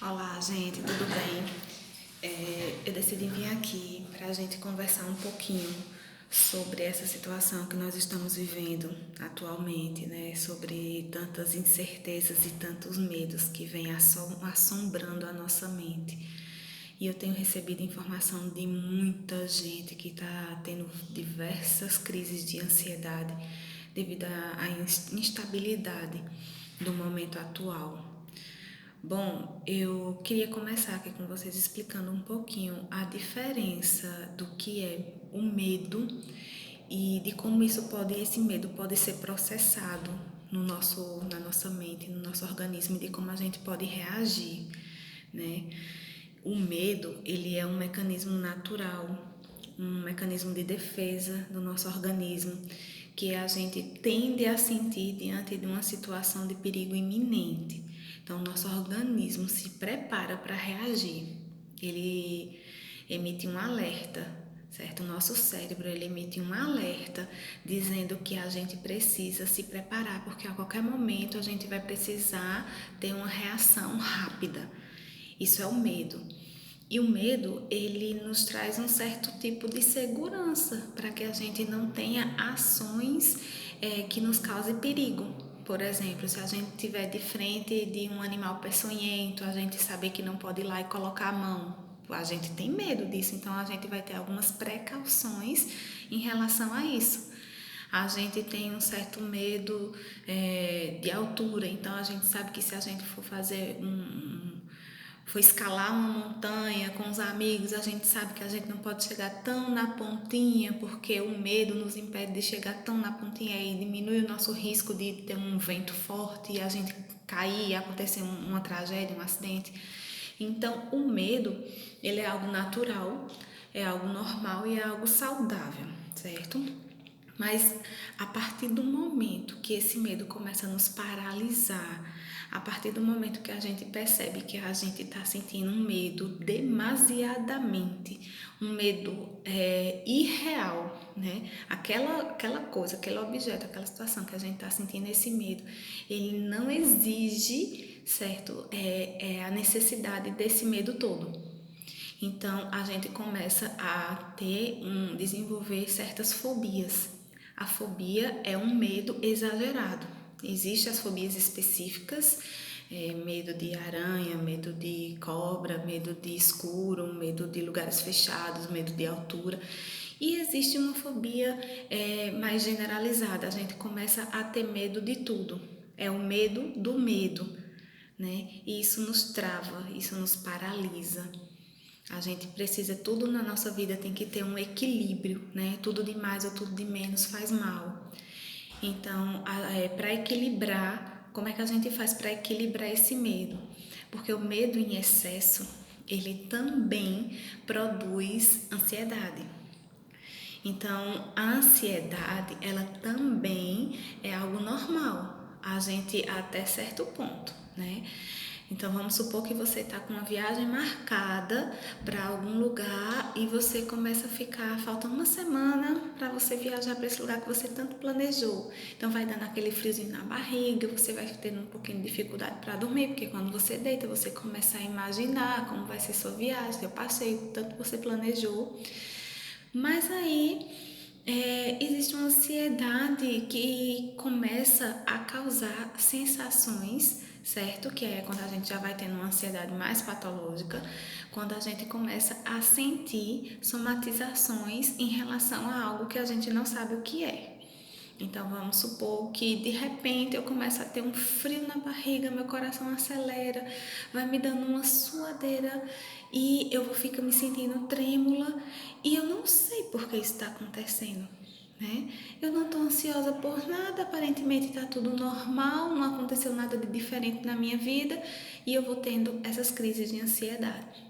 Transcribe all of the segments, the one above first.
Olá, gente, tudo bem? Eu decidi vir aqui para a gente conversar um pouquinho sobre essa situação que nós estamos vivendo atualmente, né? Sobre tantas incertezas e tantos medos que vêm assombrando a nossa mente. E eu tenho recebido informação de muita gente que está tendo diversas crises de ansiedade devido à instabilidade do momento atual. Bom, eu queria começar aqui com vocês explicando um pouquinho a diferença do que é o medo e de como esse medo pode ser processado na nossa mente, no nosso organismo e de como a gente pode reagir, né? O medo, ele é um mecanismo natural, um mecanismo de defesa do nosso organismo que a gente tende a sentir diante de uma situação de perigo iminente. Então, nosso organismo se prepara para reagir. Ele emite um alerta, certo? O nosso cérebro ele emite um alerta dizendo que a gente precisa se preparar, porque a qualquer momento a gente vai precisar ter uma reação rápida. Isso é o medo. E o medo, ele nos traz um certo tipo de segurança para que a gente não tenha ações que nos causem perigo. Por exemplo, se a gente estiver de frente de um animal peçonhento, a gente saber que não pode ir lá e colocar a mão. A gente tem medo disso, então a gente vai ter algumas precauções em relação a isso. A gente tem um certo medo de altura, então a gente sabe que se a gente for escalar uma montanha com os amigos, a gente sabe que a gente não pode chegar tão na pontinha, porque o medo nos impede de chegar tão na pontinha e diminui o nosso risco de ter um vento forte e a gente cair e acontecer uma tragédia, um acidente. Então, o medo, ele é algo natural, é algo normal e é algo saudável, certo? Mas a partir do momento que esse medo começa a nos paralisar, a partir do momento que a gente percebe que a gente está sentindo um medo demasiadamente, um medo irreal, né? Aquela coisa, aquele objeto, aquela situação que a gente está sentindo esse medo, ele não exige, certo? A necessidade desse medo todo. Então a gente começa a desenvolver certas fobias. A fobia é um medo exagerado. Existem as fobias específicas, medo de aranha, medo de cobra, medo de escuro, medo de lugares fechados, medo de altura. E existe uma fobia mais generalizada. A gente começa a ter medo de tudo. É o medo do medo, né? E isso nos trava, isso nos paralisa. A gente precisa, tudo na nossa vida tem que ter um equilíbrio, né? Tudo de mais ou tudo de menos faz mal. Então, para equilibrar, como é que a gente faz para equilibrar esse medo? Porque o medo em excesso, ele também produz ansiedade. Então, a ansiedade, ela também é algo normal, a gente até certo ponto, né? Então, vamos supor que você está com uma viagem marcada para algum lugar e você começa a falta uma semana para você viajar para esse lugar que você tanto planejou. Então, vai dando aquele friozinho na barriga, você vai tendo um pouquinho de dificuldade para dormir, porque quando você deita, você começa a imaginar como vai ser sua viagem, seu passeio, tanto você planejou. Mas aí existe uma ansiedade que começa a causar sensações, certo? Que é quando a gente já vai tendo uma ansiedade mais patológica, quando a gente começa a sentir somatizações em relação a algo que a gente não sabe o que é. Então vamos supor que de repente eu começo a ter um frio na barriga, meu coração acelera, vai me dando uma suadeira e eu vou ficar me sentindo trêmula e eu não sei por que isso está acontecendo, né? Eu não estou ansiosa por nada, aparentemente está tudo normal, não aconteceu nada de diferente na minha vida e eu vou tendo essas crises de ansiedade.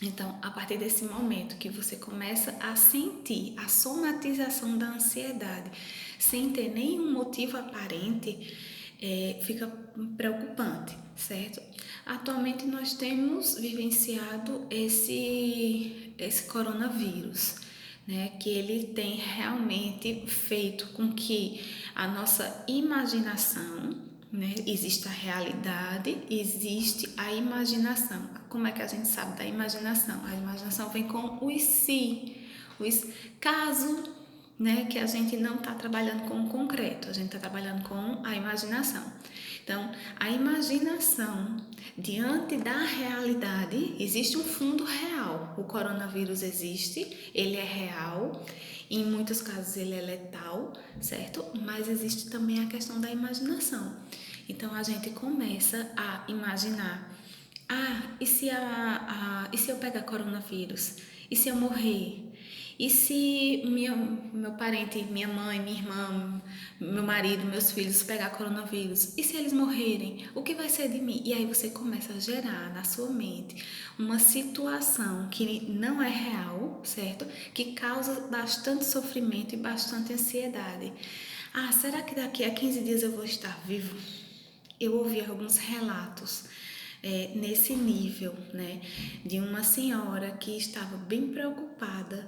Então, a partir desse momento que você começa a sentir a somatização da ansiedade sem ter nenhum motivo aparente, fica preocupante, certo? Atualmente nós temos vivenciado esse coronavírus, né, que ele tem realmente feito com que a nossa imaginação, né? Existe a realidade, existe a imaginação. Como é que a gente sabe da imaginação? A imaginação vem com o se, caso, né, que a gente não está trabalhando com o concreto, a gente está trabalhando com a imaginação. Então, a imaginação diante da realidade, existe um fundo real. O coronavírus existe, ele é real, em muitos casos ele é letal, certo? Mas existe também a questão da imaginação. Então a gente começa a imaginar: e se eu pegar coronavírus? E se eu morrer? E se meu parente, minha mãe, minha irmã, meu marido, meus filhos pegar coronavírus? E se eles morrerem? O que vai ser de mim? E aí você começa a gerar na sua mente uma situação que não é real, certo? Que causa bastante sofrimento e bastante ansiedade. Será que daqui a 15 dias eu vou estar vivo? Eu ouvi alguns relatos nesse nível, né, de uma senhora que estava bem preocupada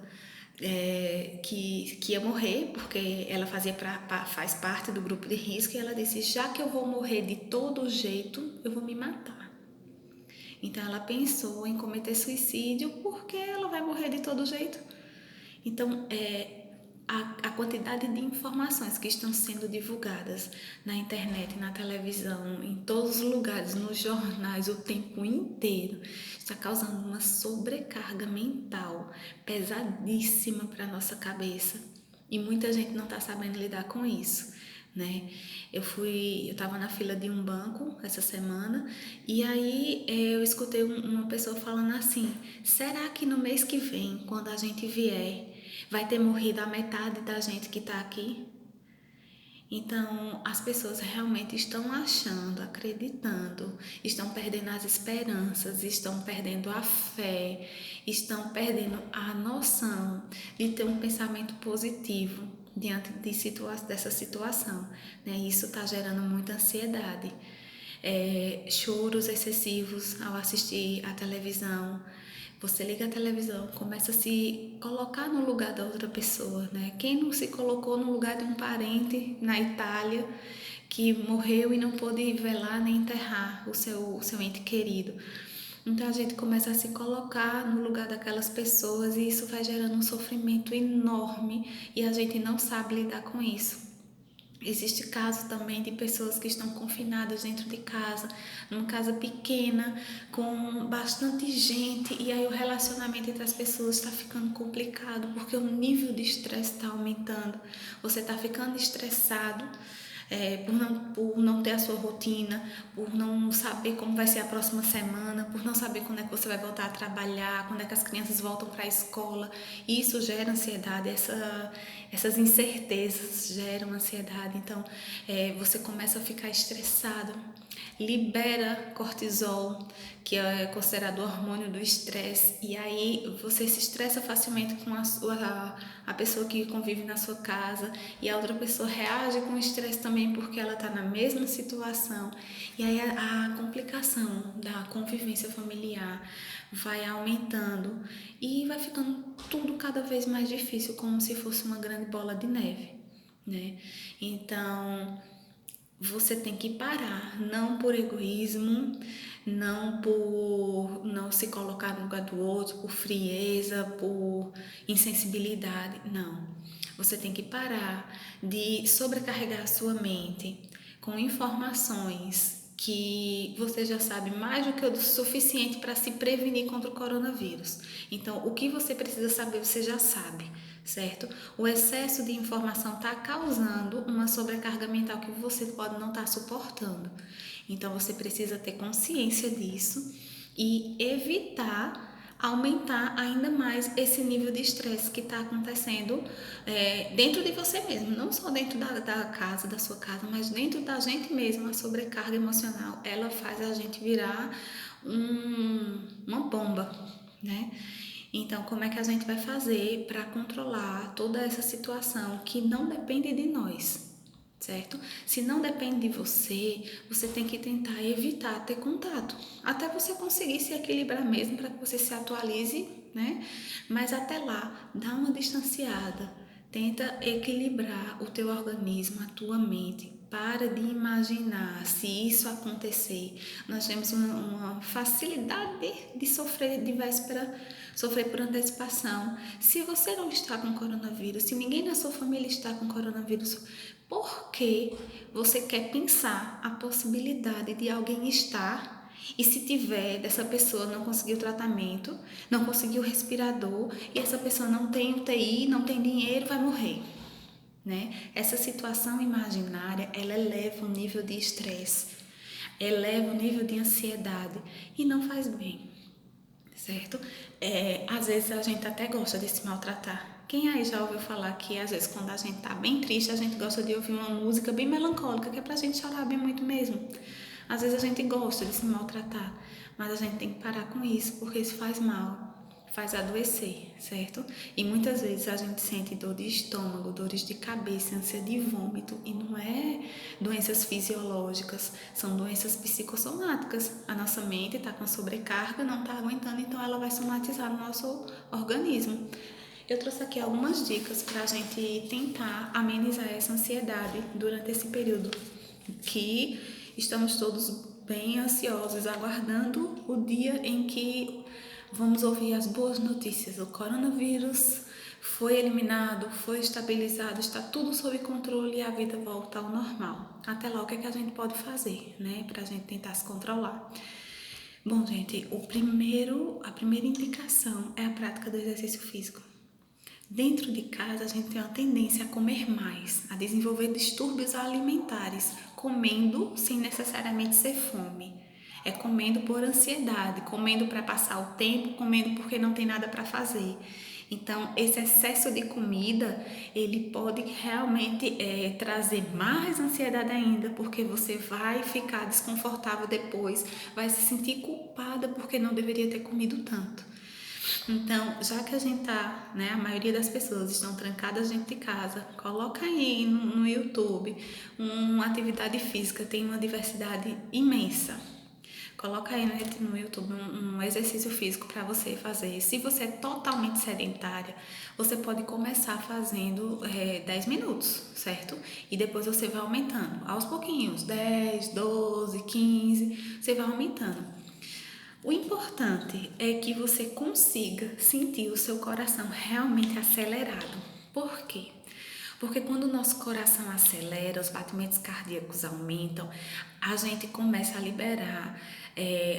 que ia morrer, porque ela faz parte do grupo de risco, e ela disse: já que eu vou morrer de todo jeito, eu vou me matar. Então ela pensou em cometer suicídio porque ela vai morrer de todo jeito. Então, a quantidade de informações que estão sendo divulgadas na internet, na televisão, em todos os lugares, nos jornais, o tempo inteiro, está causando uma sobrecarga mental pesadíssima para a nossa cabeça. E muita gente não está sabendo lidar com isso, né? Eu estava na fila de um banco essa semana e aí eu escutei uma pessoa falando assim: será que no mês que vem, quando a gente vier, vai ter morrido a metade da gente que está aqui? Então, as pessoas realmente estão achando, acreditando, estão perdendo as esperanças, estão perdendo a fé, estão perdendo a noção de ter um pensamento positivo diante dessa situação, né? Isso está gerando muita ansiedade, choros excessivos ao assistir a televisão. Você liga a televisão, começa a se colocar no lugar da outra pessoa, né? Quem não se colocou no lugar de um parente na Itália que morreu e não pôde velar nem enterrar o seu ente querido? Então a gente começa a se colocar no lugar daquelas pessoas e isso vai gerando um sofrimento enorme e a gente não sabe lidar com isso. Existe caso também de pessoas que estão confinadas dentro de casa, numa casa pequena, com bastante gente, e aí o relacionamento entre as pessoas está ficando complicado, porque o nível de estresse está aumentando. Você está ficando estressado por não ter a sua rotina, por não saber como vai ser a próxima semana, por não saber quando é que você vai voltar a trabalhar, quando é que as crianças voltam para a escola. E isso gera ansiedade, essas incertezas geram ansiedade. Então, você começa a ficar estressado, libera cortisol, que é considerado o hormônio do estresse, e aí você se estressa facilmente com a pessoa que convive na sua casa, e a outra pessoa reage com estresse também porque ela está na mesma situação, e aí a complicação da convivência familiar vai aumentando e vai ficando tudo cada vez mais difícil, como se fosse uma grande bola de neve, né? Então você tem que parar, não por egoísmo, não por não se colocar no lugar do outro, por frieza, por insensibilidade, não. Você tem que parar de sobrecarregar a sua mente com informações que você já sabe mais do que o suficiente para se prevenir contra o coronavírus. Então, o que você precisa saber, você já sabe, certo? O excesso de informação está causando uma sobrecarga mental que você pode não estar suportando. Então, você precisa ter consciência disso e evitar aumentar ainda mais esse nível de estresse que está acontecendo dentro de você mesmo, não só dentro da casa, da sua casa, mas dentro da gente mesmo. A sobrecarga emocional, ela faz a gente virar uma bomba, né? Então, como é que a gente vai fazer para controlar toda essa situação que não depende de nós? Certo? Se não depende de você, você tem que tentar evitar ter contato, até você conseguir se equilibrar mesmo, para que você se atualize, né? Mas até lá, dá uma distanciada, tenta equilibrar o teu organismo, a tua mente, para de imaginar se isso acontecer. Nós temos uma facilidade de sofrer de véspera, sofrer por antecipação. Se você não está com coronavírus, se ninguém na sua família está com coronavírus, por que você quer pensar a possibilidade de alguém estar e se tiver, dessa pessoa não conseguiu tratamento, não conseguiu respirador e essa pessoa não tem UTI, não tem dinheiro, vai morrer? Né? Essa situação imaginária, ela eleva o nível de estresse, eleva o nível de ansiedade e não faz bem, certo? Às vezes a gente até gosta de se maltratar. Quem aí já ouviu falar que às vezes quando a gente tá bem triste, a gente gosta de ouvir uma música bem melancólica, que é pra gente chorar bem muito mesmo. Às vezes a gente gosta de se maltratar, mas a gente tem que parar com isso, porque isso faz mal, faz adoecer, certo? E muitas vezes a gente sente dor de estômago, dores de cabeça, ânsia de vômito, e não é doenças fisiológicas, são doenças psicossomáticas. A nossa mente está com sobrecarga, não está aguentando, então ela vai somatizar no nosso organismo. Eu trouxe aqui algumas dicas para a gente tentar amenizar essa ansiedade durante esse período que estamos todos bem ansiosos, aguardando o dia em que vamos ouvir as boas notícias. O coronavírus foi eliminado, foi estabilizado, está tudo sob controle e a vida volta ao normal. Até lá, o que é que a gente pode fazer, né, para a gente tentar se controlar? Bom, gente, a primeira indicação é a prática do exercício físico. Dentro de casa, a gente tem uma tendência a comer mais, a desenvolver distúrbios alimentares, comendo sem necessariamente ser fome. É comendo por ansiedade, comendo para passar o tempo, comendo porque não tem nada para fazer. Então, esse excesso de comida, ele pode realmente trazer mais ansiedade ainda, porque você vai ficar desconfortável depois, vai se sentir culpada porque não deveria ter comido tanto. Então, já que a gente tá, né, a maioria das pessoas estão trancadas dentro de casa, coloca aí no YouTube uma atividade física, tem uma diversidade imensa. Coloca aí no YouTube um exercício físico para você fazer. Se você é totalmente sedentária, você pode começar fazendo 10 minutos, certo? E depois você vai aumentando aos pouquinhos, 10, 12, 15, você vai aumentando. O importante é que você consiga sentir o seu coração realmente acelerado. Por quê? Porque quando o nosso coração acelera, os batimentos cardíacos aumentam, a gente começa a liberar,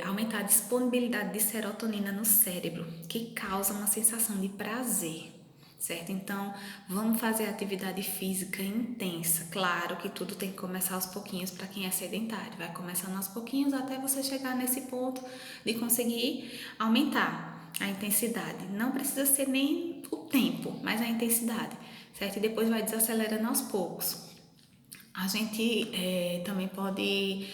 aumentar a disponibilidade de serotonina no cérebro, que causa uma sensação de prazer. Certo? Então, vamos fazer atividade física intensa. Claro que tudo tem que começar aos pouquinhos para quem é sedentário. Vai começando aos pouquinhos até você chegar nesse ponto de conseguir aumentar a intensidade. Não precisa ser nem o tempo, mas a intensidade, certo? E depois vai desacelerando aos poucos. A gente também pode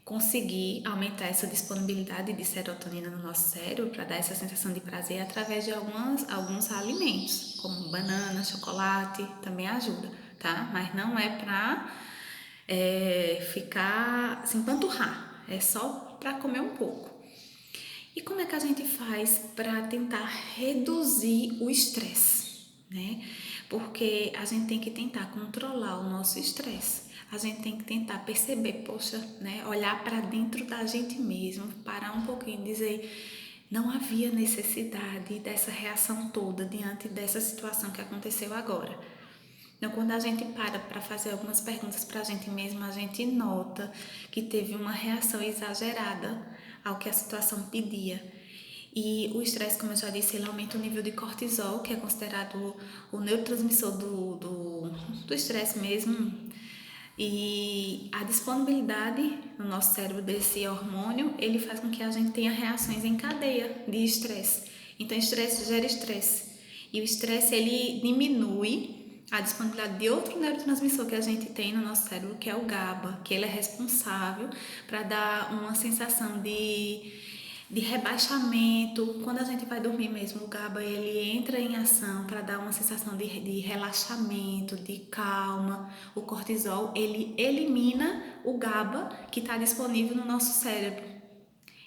conseguir aumentar essa disponibilidade de serotonina no nosso cérebro para dar essa sensação de prazer através de alguns alimentos, como banana, chocolate, também ajuda, tá? Mas não é para ficar, se empanturrar, é só para comer um pouco. E como é que a gente faz para tentar reduzir o estresse, né? Porque a gente tem que tentar controlar o nosso estresse. A gente tem que tentar perceber, poxa, né? Olhar para dentro da gente mesmo, parar um pouquinho e dizer, não havia necessidade dessa reação toda diante dessa situação que aconteceu agora. Então, quando a gente para fazer algumas perguntas para a gente mesmo, a gente nota que teve uma reação exagerada ao que a situação pedia. E o estresse, como eu já disse, ele aumenta o nível de cortisol, que é considerado o neurotransmissor do estresse mesmo. E a disponibilidade no nosso cérebro desse hormônio, ele faz com que a gente tenha reações em cadeia de estresse. Então, estresse gera estresse. E o estresse, ele diminui a disponibilidade de outro neurotransmissor que a gente tem no nosso cérebro, que é o GABA, que ele é responsável para dar uma sensação de rebaixamento. Quando a gente vai dormir mesmo, o GABA ele entra em ação para dar uma sensação de relaxamento, de calma. O cortisol ele elimina o GABA que está disponível no nosso cérebro.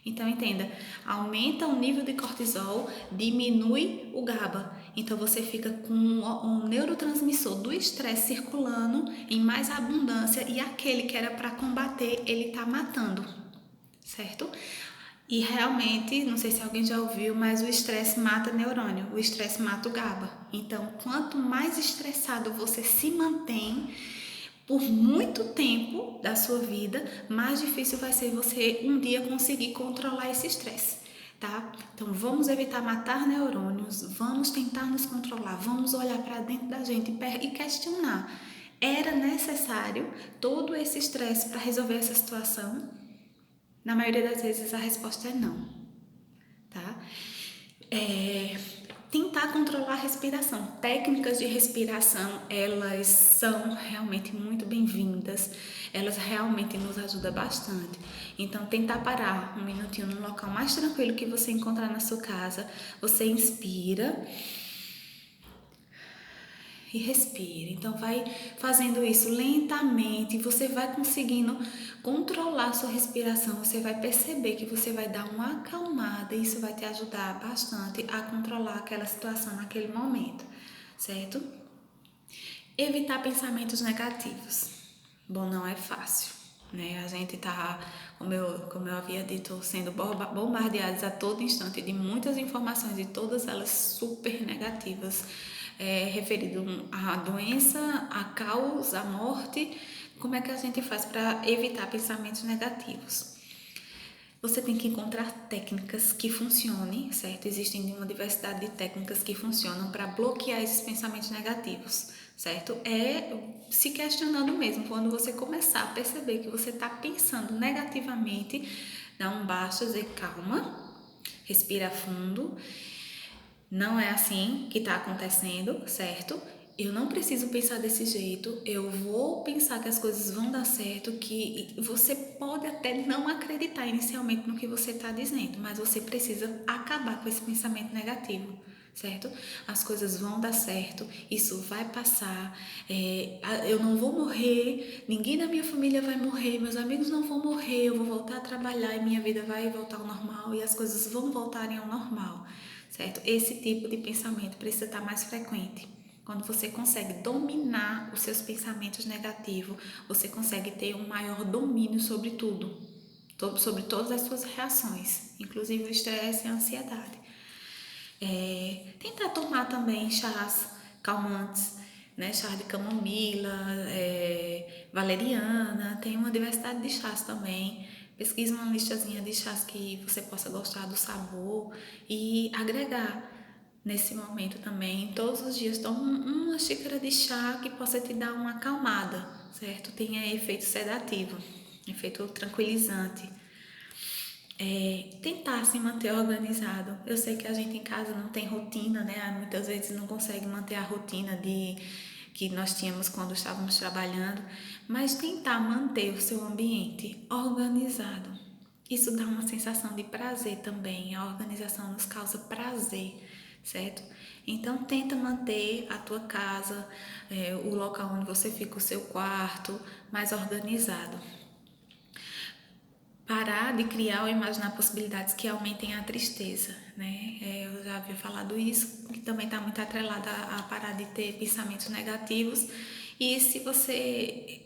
Então entenda, aumenta o nível de cortisol, diminui o GABA. Então você fica com um neurotransmissor do estresse circulando em mais abundância e aquele que era para combater, ele tá matando, certo? E realmente, não sei se alguém já ouviu, mas o estresse mata neurônio, o estresse mata o GABA. Então, quanto mais estressado você se mantém por muito tempo da sua vida, mais difícil vai ser você um dia conseguir controlar esse estresse, tá? Então, vamos evitar matar neurônios, vamos tentar nos controlar, vamos olhar para dentro da gente e questionar. Era necessário todo esse estresse para resolver essa situação? Na maioria das vezes a resposta é não, tá? Tentar controlar a respiração. Técnicas de respiração, elas são realmente muito bem-vindas. Elas realmente nos ajudam bastante. Então, tentar parar um minutinho no local mais tranquilo que você encontrar na sua casa. Você inspira e respira. Então vai fazendo isso lentamente, você vai conseguindo controlar a sua respiração, você vai perceber que você vai dar uma acalmada e isso vai te ajudar bastante a controlar aquela situação naquele momento, certo? Evitar pensamentos negativos. Bom, não é fácil, né? A gente tá, como eu havia dito, sendo bombardeados a todo instante de muitas informações e todas elas super negativas, referido à doença, à causa, à morte. Como é que a gente faz para evitar pensamentos negativos? Você tem que encontrar técnicas que funcionem, certo? Existem uma diversidade de técnicas que funcionam para bloquear esses pensamentos negativos, certo? É se questionando mesmo. Quando você começar a perceber que você está pensando negativamente, dá um baixo, dizer calma, respira fundo. Não é assim que está acontecendo, certo? Eu não preciso pensar desse jeito, eu vou pensar que as coisas vão dar certo, que você pode até não acreditar inicialmente no que você está dizendo, mas você precisa acabar com esse pensamento negativo, certo? As coisas vão dar certo, isso vai passar, eu não vou morrer, ninguém da minha família vai morrer, meus amigos não vão morrer, eu vou voltar a trabalhar e minha vida vai voltar ao normal e as coisas vão voltarem ao normal, certo? Esse tipo de pensamento precisa estar mais frequente. Quando você consegue dominar os seus pensamentos negativos, você consegue ter um maior domínio sobre tudo, sobre todas as suas reações, inclusive o estresse e a ansiedade. Tentar tomar também chás calmantes, né? Chá de camomila, valeriana, tem uma diversidade de chás também. Pesquise uma listazinha de chás que você possa gostar do sabor e agregar nesse momento também. Todos os dias toma uma xícara de chá que possa te dar uma acalmada, certo? Tenha efeito sedativo, efeito tranquilizante. Tentar se manter organizado. Eu sei que a gente em casa não tem rotina, né? Muitas vezes não consegue manter a rotina que nós tínhamos quando estávamos trabalhando, mas tentar manter o seu ambiente organizado. Isso dá uma sensação de prazer também. A organização nos causa prazer, certo? Então tenta manter a tua casa, o local onde você fica, o seu quarto, mais organizado. Parar de criar ou imaginar possibilidades que aumentem a tristeza, né? Eu já havia falado isso, que também está muito atrelada a parar de ter pensamentos negativos. E se você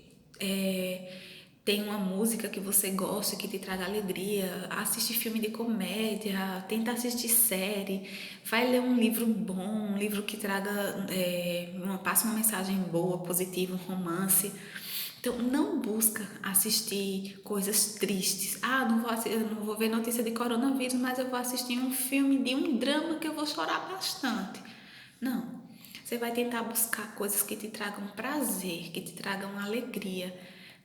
tem uma música que você gosta, que te traga alegria, assiste filme de comédia, tenta assistir série, vai ler um livro bom, um livro que traga, passe uma mensagem boa, positiva, um romance. Então, não busca assistir coisas tristes. Eu não vou ver notícia de coronavírus, mas eu vou assistir um filme de um drama que eu vou chorar bastante. Não. Você vai tentar buscar coisas que te tragam prazer, que te tragam alegria,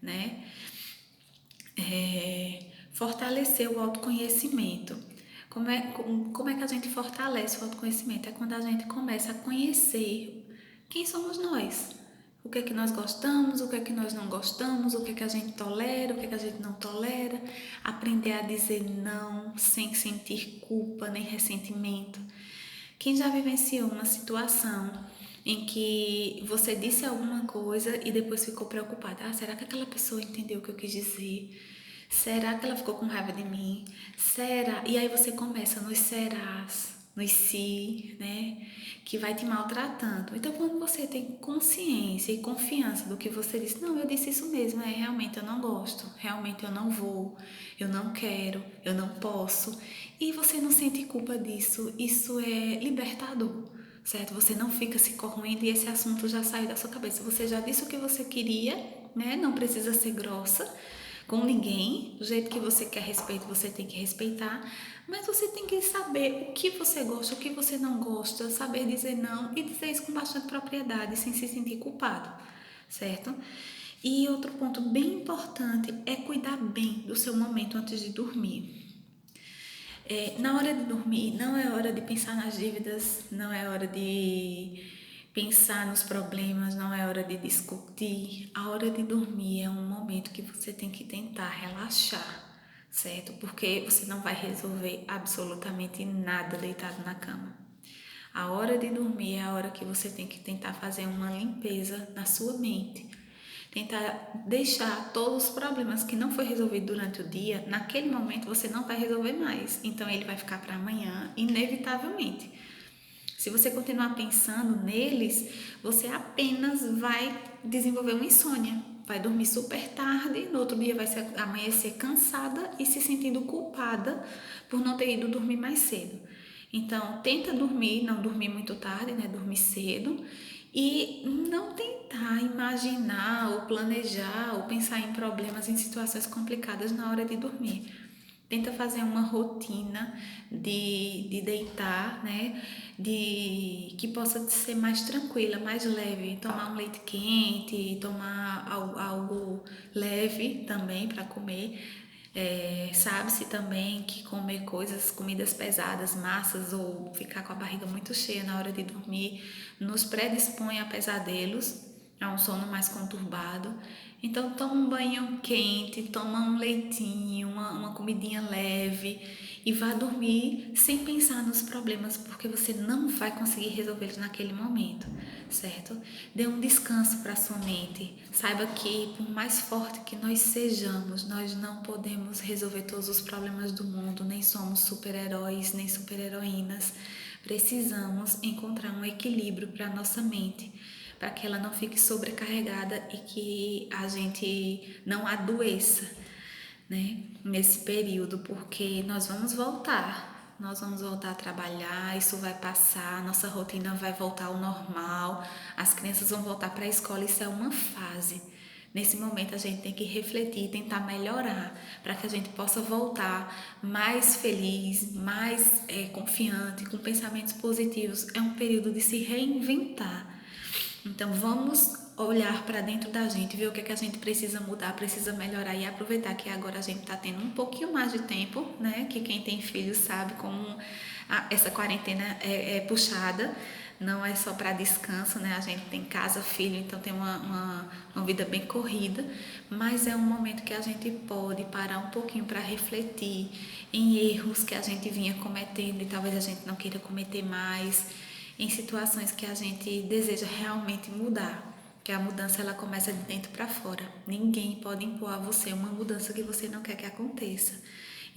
né? Fortalecer o autoconhecimento. Como é que a gente fortalece o autoconhecimento? É quando a gente começa a conhecer quem somos nós. O que é que nós gostamos, o que é que nós não gostamos, o que é que a gente tolera, o que é que a gente não tolera. Aprender a dizer não sem sentir culpa nem ressentimento. Quem já vivenciou uma situação em que você disse alguma coisa e depois ficou preocupada? Será que aquela pessoa entendeu o que eu quis dizer? Será que ela ficou com raiva de mim? Será? E aí você começa nos serás, nos se, né? Que vai te maltratando. Então, quando você tem consciência e confiança do que você disse, não, eu disse isso mesmo, realmente eu não gosto, realmente eu não vou, eu não quero, eu não posso. E você não sente culpa disso, isso é libertador, certo? Você não fica se corroendo e esse assunto já saiu da sua cabeça. Você já disse o que você queria, né? Não precisa ser grossa com ninguém, do jeito que você quer respeito, você tem que respeitar, mas você tem que saber o que você gosta, o que você não gosta, saber dizer não e dizer isso com bastante propriedade, sem se sentir culpado, certo? E outro ponto bem importante é cuidar bem do seu momento antes de dormir. Na hora de dormir, não é hora de pensar nas dívidas, não é hora de pensar nos problemas, não é hora de discutir. A hora de dormir é um momento que você tem que tentar relaxar, certo? Porque você não vai resolver absolutamente nada deitado na cama. A hora de dormir é a hora que você tem que tentar fazer uma limpeza na sua mente. Tentar deixar todos os problemas que não foi resolvido durante o dia, naquele momento você não vai resolver mais. Então ele vai ficar para amanhã, inevitavelmente. Se você continuar pensando neles, você apenas vai desenvolver uma insônia. Vai dormir super tarde, no outro dia vai amanhecer cansada e se sentindo culpada por não ter ido dormir mais cedo. Então, tenta dormir, não dormir muito tarde, né? Dormir cedo e não tentar imaginar ou planejar ou pensar em problemas, em situações complicadas na hora de dormir. Tenta fazer uma rotina de deitar, né? Que possa ser mais tranquila, mais leve. Tomar um leite quente, tomar algo leve também para comer. Sabe-se também que comer comidas pesadas, massas ou ficar com a barriga muito cheia na hora de dormir nos predispõe a pesadelos, a um sono mais conturbado. Então toma um banho quente, toma um leitinho, uma comidinha leve e vá dormir sem pensar nos problemas, porque você não vai conseguir resolvê-los naquele momento, certo? Dê um descanso para a sua mente. Saiba que por mais forte que nós sejamos, nós não podemos resolver todos os problemas do mundo, nem somos super-heróis, nem super-heroínas. Precisamos encontrar um equilíbrio para a nossa mente, para que ela não fique sobrecarregada e que a gente não adoeça, né, nesse período, porque nós vamos voltar a trabalhar, isso vai passar, nossa rotina vai voltar ao normal, as crianças vão voltar para a escola, isso é uma fase. Nesse momento a gente tem que refletir, tentar melhorar, para que a gente possa voltar mais feliz, mais confiante, com pensamentos positivos. É um período de se reinventar. Então vamos olhar para dentro da gente, ver o que é que a gente precisa mudar, precisa melhorar e aproveitar que agora a gente está tendo um pouquinho mais de tempo, né? Que quem tem filhos sabe como essa quarentena é puxada, não é só para descanso, né? A gente tem casa, filho, então tem uma vida bem corrida, mas é um momento que a gente pode parar um pouquinho para refletir em erros que a gente vinha cometendo e talvez a gente não queira cometer mais, em situações que a gente deseja realmente mudar, que a mudança ela começa de dentro para fora. Ninguém pode impor a você uma mudança que você não quer que aconteça.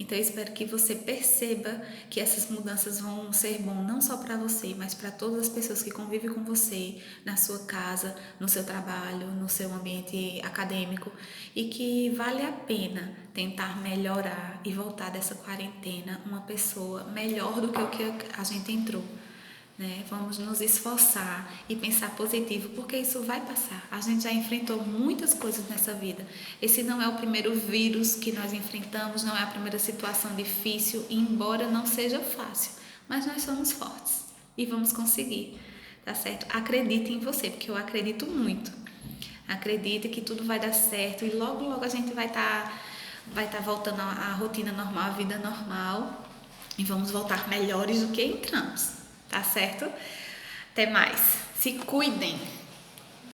Então eu espero que você perceba que essas mudanças vão ser bom não só para você, mas para todas as pessoas que convivem com você, na sua casa, no seu trabalho, no seu ambiente acadêmico, e que vale a pena tentar melhorar e voltar dessa quarentena uma pessoa melhor do que o que a gente entrou. Né? Vamos nos esforçar e pensar positivo, porque isso vai passar. A gente já enfrentou muitas coisas nessa vida. Esse não é o primeiro vírus que nós enfrentamos, não é a primeira situação difícil, embora não seja fácil, mas nós somos fortes e vamos conseguir, tá certo? Acredite em você, porque eu acredito muito. Acredite que tudo vai dar certo e logo, logo a gente vai estar voltando à rotina normal, à vida normal, e vamos voltar melhores do que entramos. Tá certo? Até mais. Se cuidem!